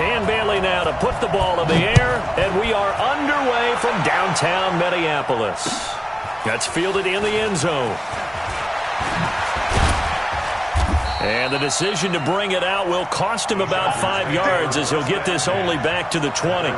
Dan Bailey now to put the ball in the air, and we are underway from downtown Minneapolis. That's fielded in the end zone. And the decision to bring it out will cost him about 5 yards as he'll get this only back to the 20.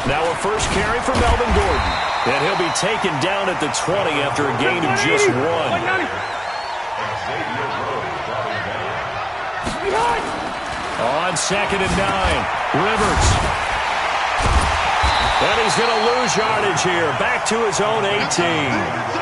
Now a first carry for Melvin Gordon. And he'll be taken down at the 20 after a gain of just 1. On 2nd and 9, Rivers. And he's going to lose yardage here. Back to his own 18.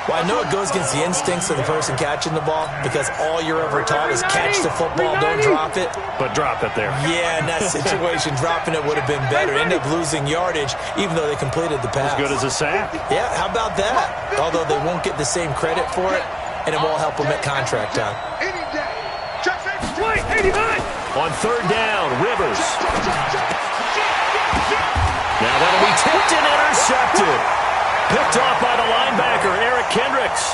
Well, I know it goes against the instincts of the person catching the ball because all you're ever taught is catch the football, don't drop it. But drop it there. Yeah, in that situation, dropping it would have been better. End up losing yardage even though they completed the pass. As good as a sack. Yeah, how about that? Although they won't get the same credit for it, and it won't help them at contract time. On 3rd down, Rivers. Now that'll be tipped and intercepted. Picked off by the linebacker, Eric Kendricks.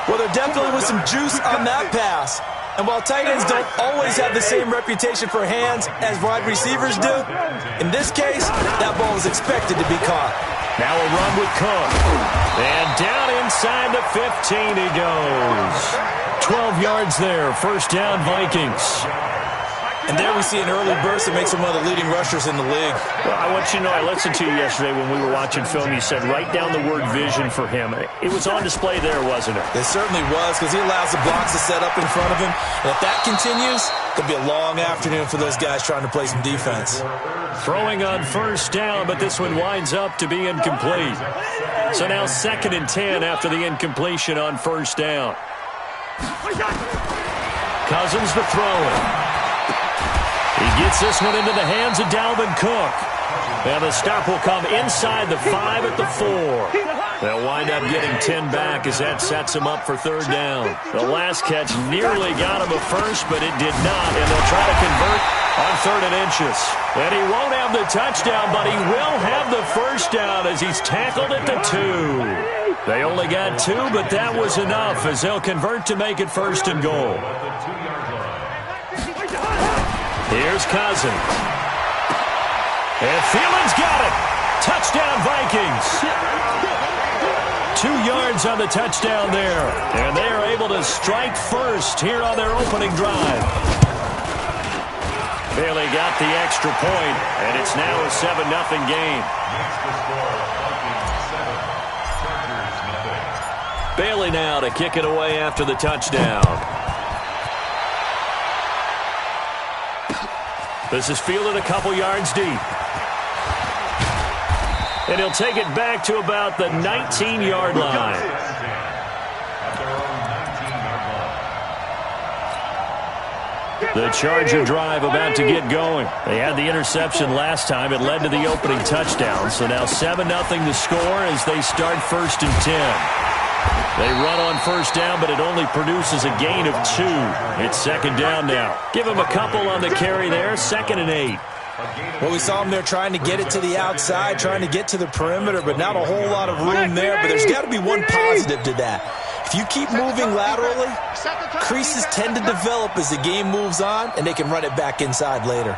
Well, there definitely was some juice on that pass. And while tight ends don't always have the same reputation for hands as wide receivers do, in this case, that ball was expected to be caught. Now a run with Cook. And down inside the 15 he goes. 12 yards there, 1st down Vikings. And there we see an early burst that makes him one of the leading rushers in the league. Well, I want you to know, I listened to you yesterday when we were watching film. You said write down the word vision for him. It was on display there, wasn't it? It certainly was because he allows the blocks to set up in front of him. And if that continues, it'll be a long afternoon for those guys trying to play some defense. Throwing on 1st down, but this one winds up to be incomplete. So now 2nd and 10 after the incompletion on 1st down. Cousins to throw it. He gets this one into the hands of Dalvin Cook. And the stop will come inside the 5 at the 4. They'll wind up getting 10 back as that sets him up for 3rd down. The last catch nearly got him a first, but it did not. And they'll try to convert on 3rd and inches. And he won't have the touchdown, but he will have the 1st down as he's tackled at the 2. They only got 2, but that was enough as they'll convert to make it 1st and goal. Here's Cousins. And Thielens got it. Touchdown, Vikings. 2 yards on the touchdown there. And they are able to strike first here on their opening drive. Bailey got the extra point, and it's now a 7-0 game. Bailey now to kick it away after the touchdown. This is fielded a couple yards deep. And he'll take it back to about the 19-yard line. The Charger drive about to get going. They had the interception last time. It led to the opening touchdown. So now 7-0 to score as they start 1st and 10. They run on 1st down, but it only produces a gain of 2. It's 2nd down now. Give him a couple on the carry there, 2nd and 8. Well, we saw him there trying to get it to the outside, trying to get to the perimeter, but not a whole lot of room there. But there's got to be one positive to that. If you keep moving laterally, creases tend to develop as the game moves on, and they can run it back inside later.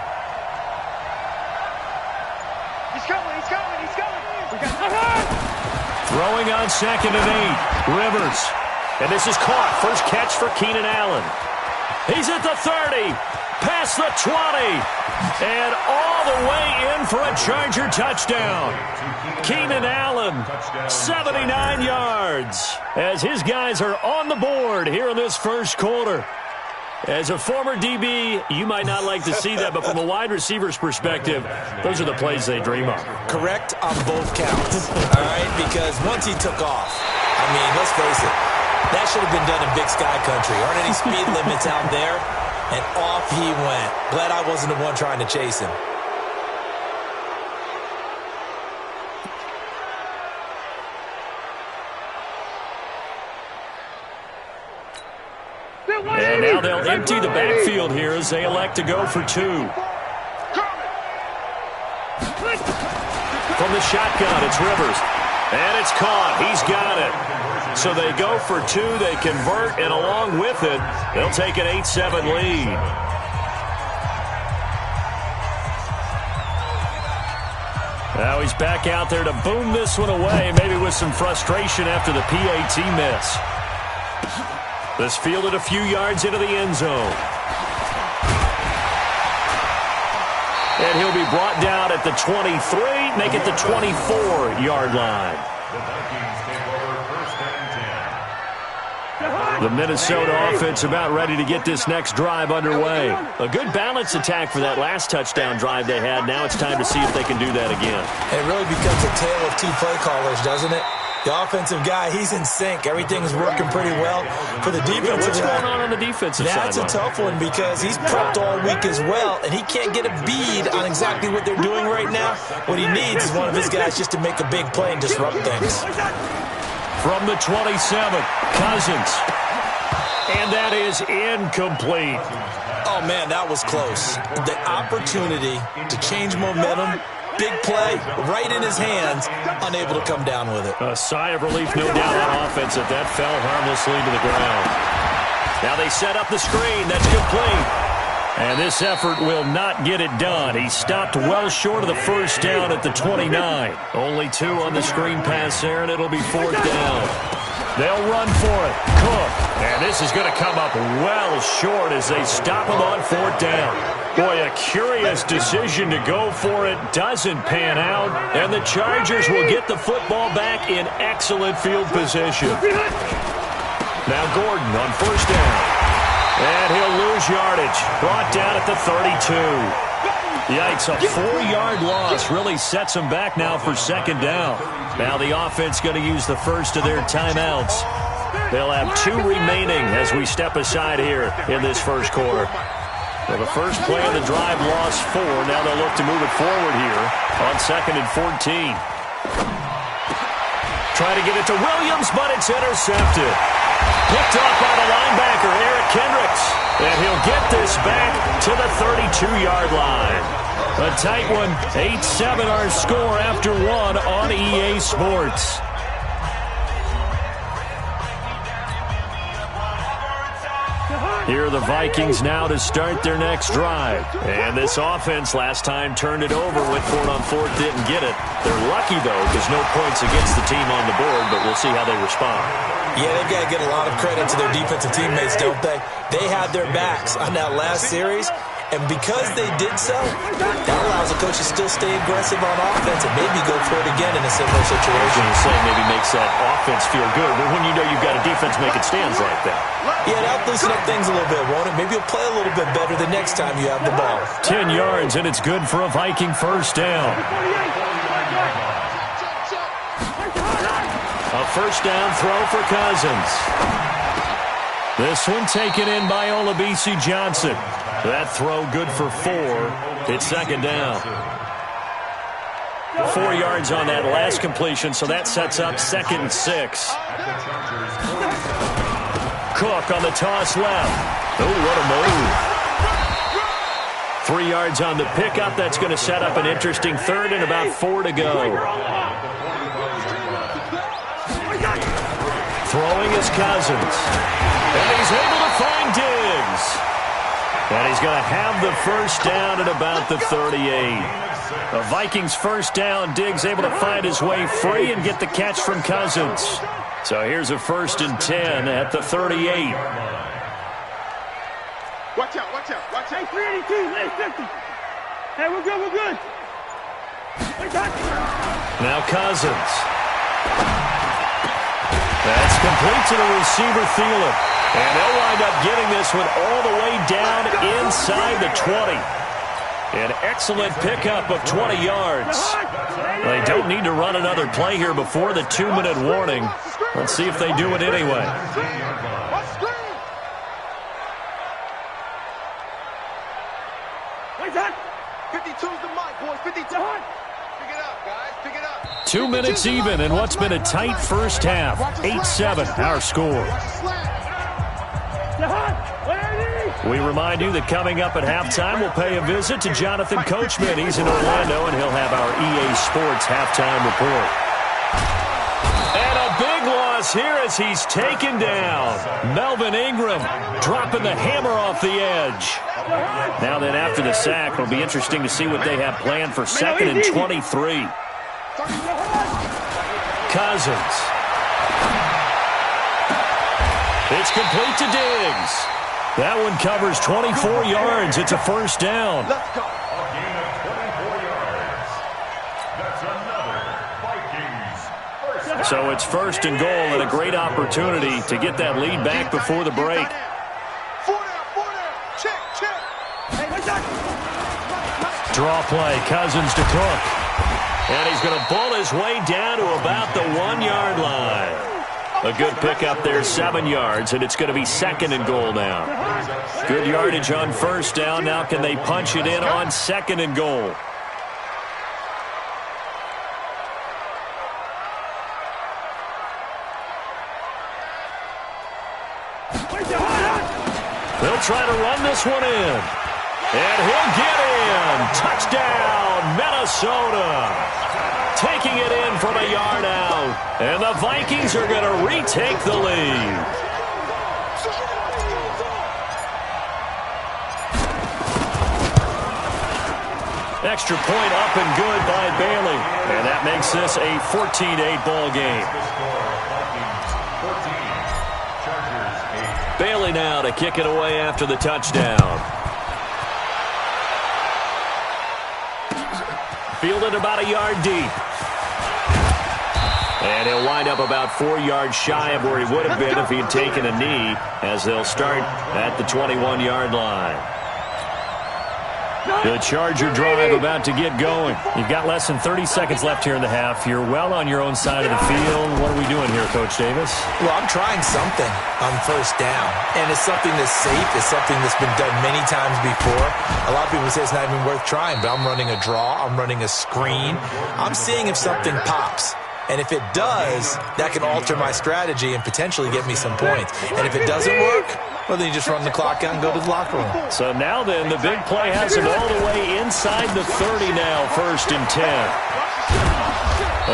Throwing on 2nd and 8. Rivers. And this is caught. First catch for Keenan Allen. He's at the 30. Past the 20. And all the way in for a Charger touchdown. Keenan Allen, 79 yards. As his guys are on the board here in this 1st quarter. As a former DB, you might not like to see that, but from a wide receiver's perspective, those are the plays they dream of. Correct on both counts, all right? Because once he took off, I mean, let's face it, that should have been done in Big Sky Country. Aren't any speed limits out there? And off he went. Glad I wasn't the one trying to chase him. And Now they'll empty the backfield here as they elect to go for 2. From the shotgun, it's Rivers. And it's caught. He's got it. So they go for 2. They convert, and along with it, they'll take an 8-7 lead. Now he's back out there to boom this one away, maybe with some frustration after the PAT miss. This fielded a few yards into the end zone. And he'll be brought down at the 23, make it the 24-yard line. The Minnesota offense about ready to get this next drive underway. A good balanced attack for that last touchdown drive they had. Now it's time to see if they can do that again. It really becomes a tale of 2 play callers, doesn't it? The offensive guy, he's in sync. Everything's working pretty well. For the defensive What's going on the defensive side? That's a tough one because he's prepped all week as well, and he can't get a bead on exactly what they're doing right now. What he needs is one of his guys just to make a big play and disrupt things. From the 27, Cousins. And that is incomplete. Oh, man, that was close. The opportunity to change momentum, big play, right in his hands, unable to come down with it. A sigh of relief, no doubt, on offense that fell harmlessly to the ground. Now they set up the screen. That's complete. And this effort will not get it done. He stopped well short of the first down at the 29. Only 2 on the screen pass there, and it'll be 4th down. They'll run for it. Cook. And this is going to come up well short as they stop him on 4th down. Boy, a curious decision to go for it. Doesn't pan out. And the Chargers will get the football back in excellent field position. Now Gordon on 1st down. And he'll lose yardage. Brought down at the 32. Yikes, a 4-yard loss really sets them back now for 2nd down. Now the offense going to use the first of their timeouts. They'll have 2 remaining as we step aside here in this first quarter. Well, the first play of the drive lost 4. Now they'll look to move it forward here on 2nd and 14. Try to get it to Williams, but it's intercepted. Picked off by the linebacker, Eric Kendricks. And he'll get this back to the 32-yard line. A tight one, 8-7 our score after 1 on EA Sports. Here are the Vikings now to start their next drive. And this offense last time turned it over, went for it on 4th, didn't get it. They're lucky, though, because no points against the team on the board, but we'll see how they respond. Yeah, they've got to get a lot of credit to their defensive teammates, don't they? They had their backs on that last series, and because they did so, that allows the coach to still stay aggressive on offense and maybe go for it again in a similar situation. I was going to say maybe makes that offense feel good, but when you know you've got a defense making stands like that. Yeah, that'll loosen up things a little bit, won't it? Maybe you'll play a little bit better the next time you have the ball. 10 yards, and it's good for a Viking first down. A first down throw for Cousins. This one taken in by Olabisi Johnson. That throw good for 4. It's 2nd down. 4 yards on that last completion, so that sets up 2nd and 6. Cook on the toss left. Oh, what a move. 3 yards on the pickup. That's going to set up an interesting 3rd and about 4 to go. Throwing is Cousins. And he's able to find Diggs. And he's going to have the first down at about the 38. The Vikings first down. Diggs able to find his way free and get the catch from Cousins. So here's a 1st and 10 at the 38. Watch out, watch out, watch out. 382, 50. Hey, we're good, we're good. Now Cousins. That's complete to the receiver, Thielen. And they'll wind up getting this one all the way down inside the 20. An excellent pickup of 20 yards. They don't need to run another play here before the 2-minute warning. Let's see if they do it anyway. 52's the mic, boys. 52. Pick it up, guys. Pick it up. 2 minutes even in what's been a tight first half. 8-7 our score. Watch the slant. We remind you that coming up at halftime, we'll pay a visit to Jonathan Coachman. He's in Orlando, and he'll have our EA Sports halftime report. And a big loss here as he's taken down. Melvin Ingram dropping the hammer off the edge. Now then, after the sack, it'll be interesting to see what they have planned for 2nd and 23. Cousins. It's complete to Diggs. That one covers 24 yards. It's a first down. Let's go. A gain of 24 yards. That's another Vikings first down. So it's 1st and goal and a great opportunity to get that lead back before the break. 4 down. Check. Hey, what's that? Draw play, Cousins to Cook. And he's going to bull his way down to about the 1-yard line. A good pickup there, 7 yards, and it's going to be 2nd and goal now. Good yardage on 1st down. Now can they punch it in on 2nd and goal? They'll try to run this one in. And he'll get in. Touchdown, Minnesota. Taking it in from a yard out. And the Vikings are going to retake the lead. Extra point up and good by Bailey. And that makes this a 14-8 ball game. Bailey now to kick it away after the touchdown. Fielded about a yard deep. And he'll wind up about 4 yards shy of where he would have been if he had taken a knee, as they'll start at the 21-yard line. The Charger drive about to get going. You've got less than 30 seconds left here in the half. You're well on your own side of the field. What are we doing here, Coach Davis? Well, I'm trying something on 1st down, and it's something that's safe. It's something that's been done many times before. A lot of people say it's not even worth trying, but I'm running a draw. I'm running a screen. I'm seeing if something pops. And if it does, that can alter my strategy and potentially get me some points. And if it doesn't work, well, then you just run the clock out and go to the locker room. So now then, the big play has him all the way inside the 30 now, 1st and 10.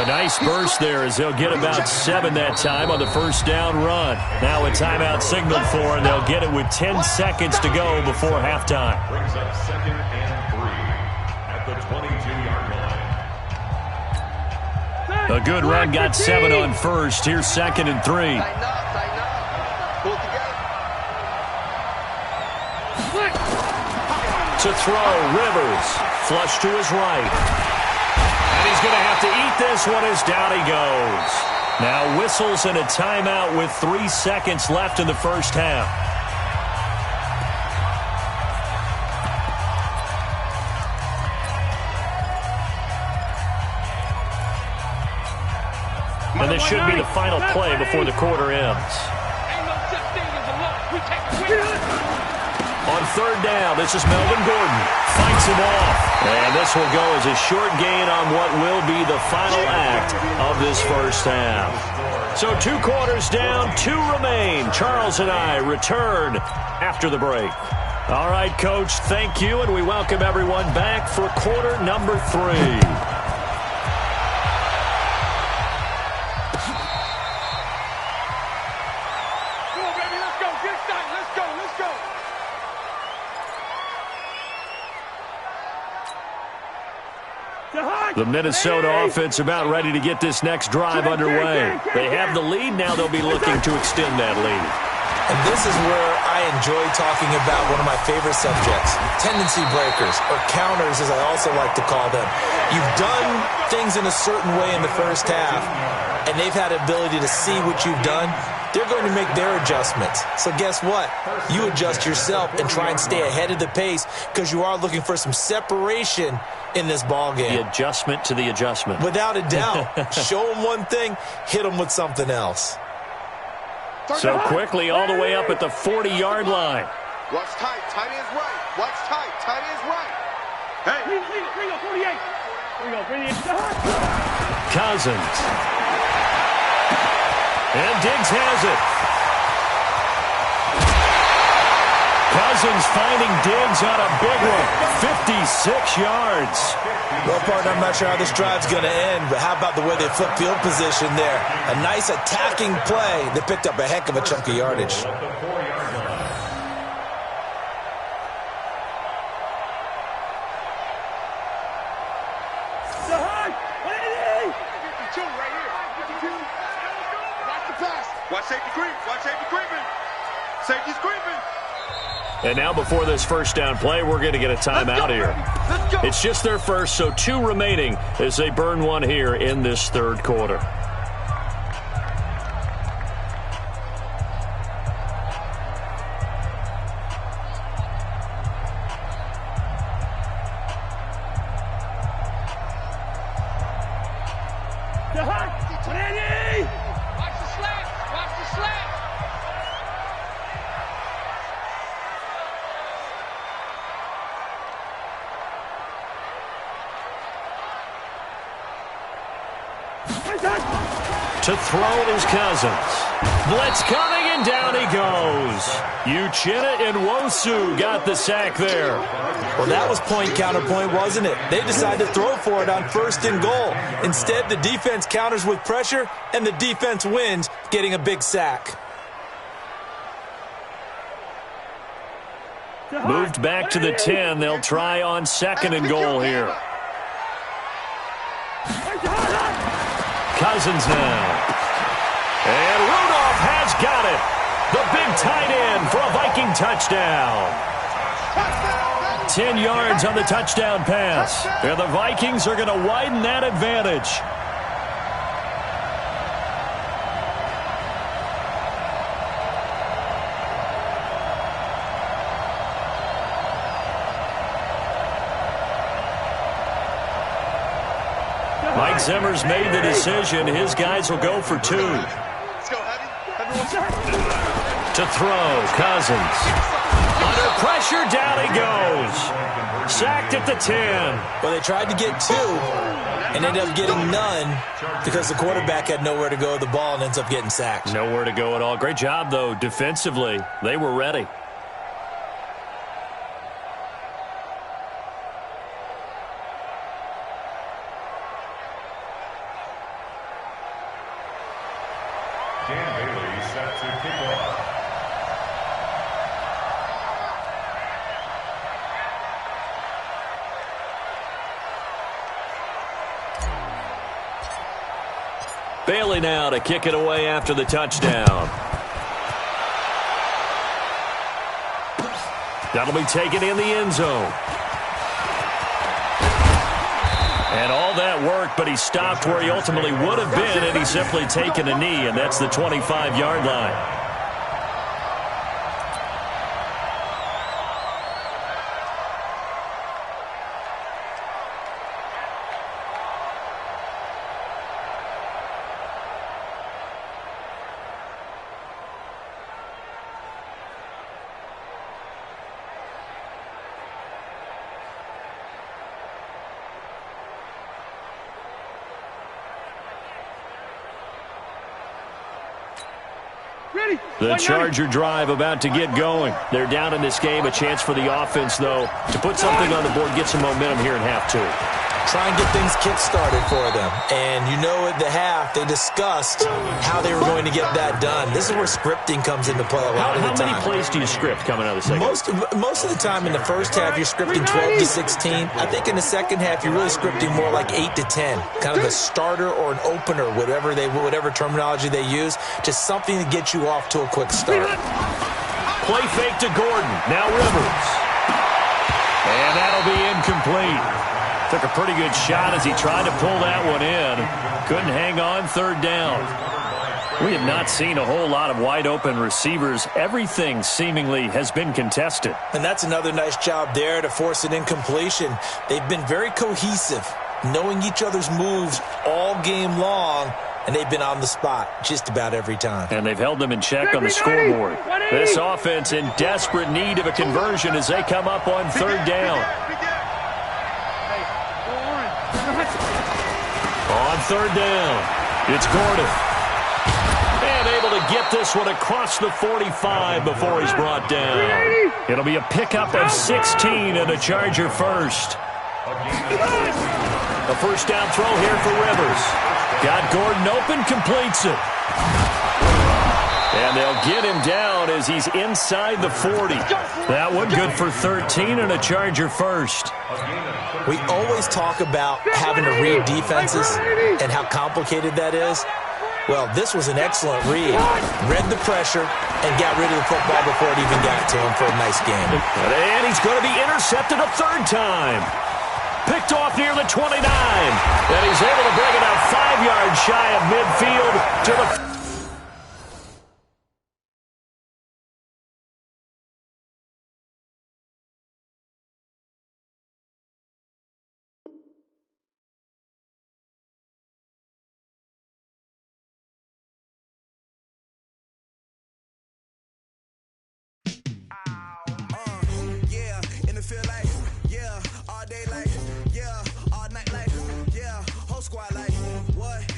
A nice burst there as they'll get about 7 that time on the 1st down run. Now a timeout signaled for, and they'll get it with 10 seconds to go before halftime. Brings up 2nd and 3 at the 22-yard line. A good run, got 7 on 1st. Here's 2nd and 3. Tighten up. Pull together. To throw, Rivers. Flush to his right. And he's going to have to eat this one as down he goes. Now whistles and a timeout with 3 seconds left in the 1st half. And this should be the final play before the quarter ends. On 3rd down, this is Melvin Gordon. Fights him off. And this will go as a short gain on what will be the final act of this 1st half. So 2 quarters down, 2 remain. Charles and I return after the break. All right, Coach, thank you, and we welcome everyone back for quarter number 3. The Minnesota offense about ready to get this next drive underway. They have the lead. Now they'll be looking to extend that lead. And this is where I enjoy talking about one of my favorite subjects, tendency breakers, or counters as I also like to call them. You've done things in a certain way in the 1st half, and they've had the ability to see what you've done. They're going to make their adjustments. So guess what? You adjust yourself and try and stay ahead of the pace because you are looking for some separation in this ball game. The adjustment to the adjustment. Without a doubt. Show them one thing, hit them with something else. So quickly all the way up at the 40-yard line. Watch tight. Tight is right. Watch tight. Tight is right. Hey. Bring up 48. Bring it. Cousins. And Diggs has it. Cousins finding Diggs on a big one. 56 yards. Well, partner, I'm not sure how this drive's going to end, but how about the way they flip field position there? A nice attacking play that picked up a heck of a chunk of yardage. Watch safety creep. Watch safety creeping. Safety's creeping. And now before this first down play, we're going to get a timeout here. It's just their first, so 2 remaining as they burn one here in this third quarter. To throw is Cousins. Blitz coming, and down he goes. Uchenna Nwosu got the sack there. Well, that was point counterpoint, wasn't it? They decided to throw for it on 1st and goal. Instead, the defense counters with pressure, and the defense wins, getting a big sack. Moved back to the 10. They'll try on 2nd and goal here. Cousins now. And Rudolph has got it. The big tight end for a Viking touchdown. 10 yards on the touchdown pass. And the Vikings are going to widen that advantage. Mike Zimmer's made the decision. His guys will go for 2. To throw, Cousins. Under pressure, down he goes. Sacked at the 10. Well, they tried to get 2 and ended up getting none because the quarterback had nowhere to go with the ball and ends up getting sacked. Nowhere to go at all. Great job, though, defensively. They were ready. Dan Bailey set to kick off. Bailey now to kick it away after the touchdown. That'll be taken in the end zone. And all that work, but he stopped where he ultimately would have been, and he's simply taken a knee, and that's the 25-yard line. The Charger drive about to get going. They're down in this game. A chance for the offense, though, to put something on the board, get some momentum here in half 2. Try and get things kick-started for them. And you know at the half, they discussed how they were going to get that done. This is where scripting comes into play a lot of the time. How many plays do you script coming out of the second? Most of the time in the first half, you're scripting 12 to 16. I think in the second half, you're really scripting more like 8 to 10. Kind of a starter or an opener, whatever terminology they use. Just something to get you off to a quick start. Play fake to Gordon. Now Rivers. And that'll be incomplete. Took a pretty good shot as he tried to pull that one in. Couldn't hang on, third down. We have not seen a whole lot of wide-open receivers. Everything seemingly has been contested. And that's another nice job there to force an incompletion. They've been very cohesive, knowing each other's moves all game long, and they've been on the spot just about every time. And they've held them in check on the scoreboard. This offense in desperate need of a conversion as they come up on third down. On third down, it's Gordon. And able to to get this one across the 45 before he's brought down. It'll be a pickup of 16 and a Charger first. A first down throw here for Rivers. Got Gordon open, completes it. And they'll get him down as he's inside the 40. That one good for 13 and a Charger first. We always talk about having to read defenses and how complicated that is. Well, this was an excellent read. Read the pressure and got rid of the football before it even got to him for a nice game. And he's going to be intercepted a third time. Picked off near the 29. And he's able to bring it out 5 yards shy of midfield to the... Feel like, yeah, all day like, yeah, all night like, yeah, whole squad like, what?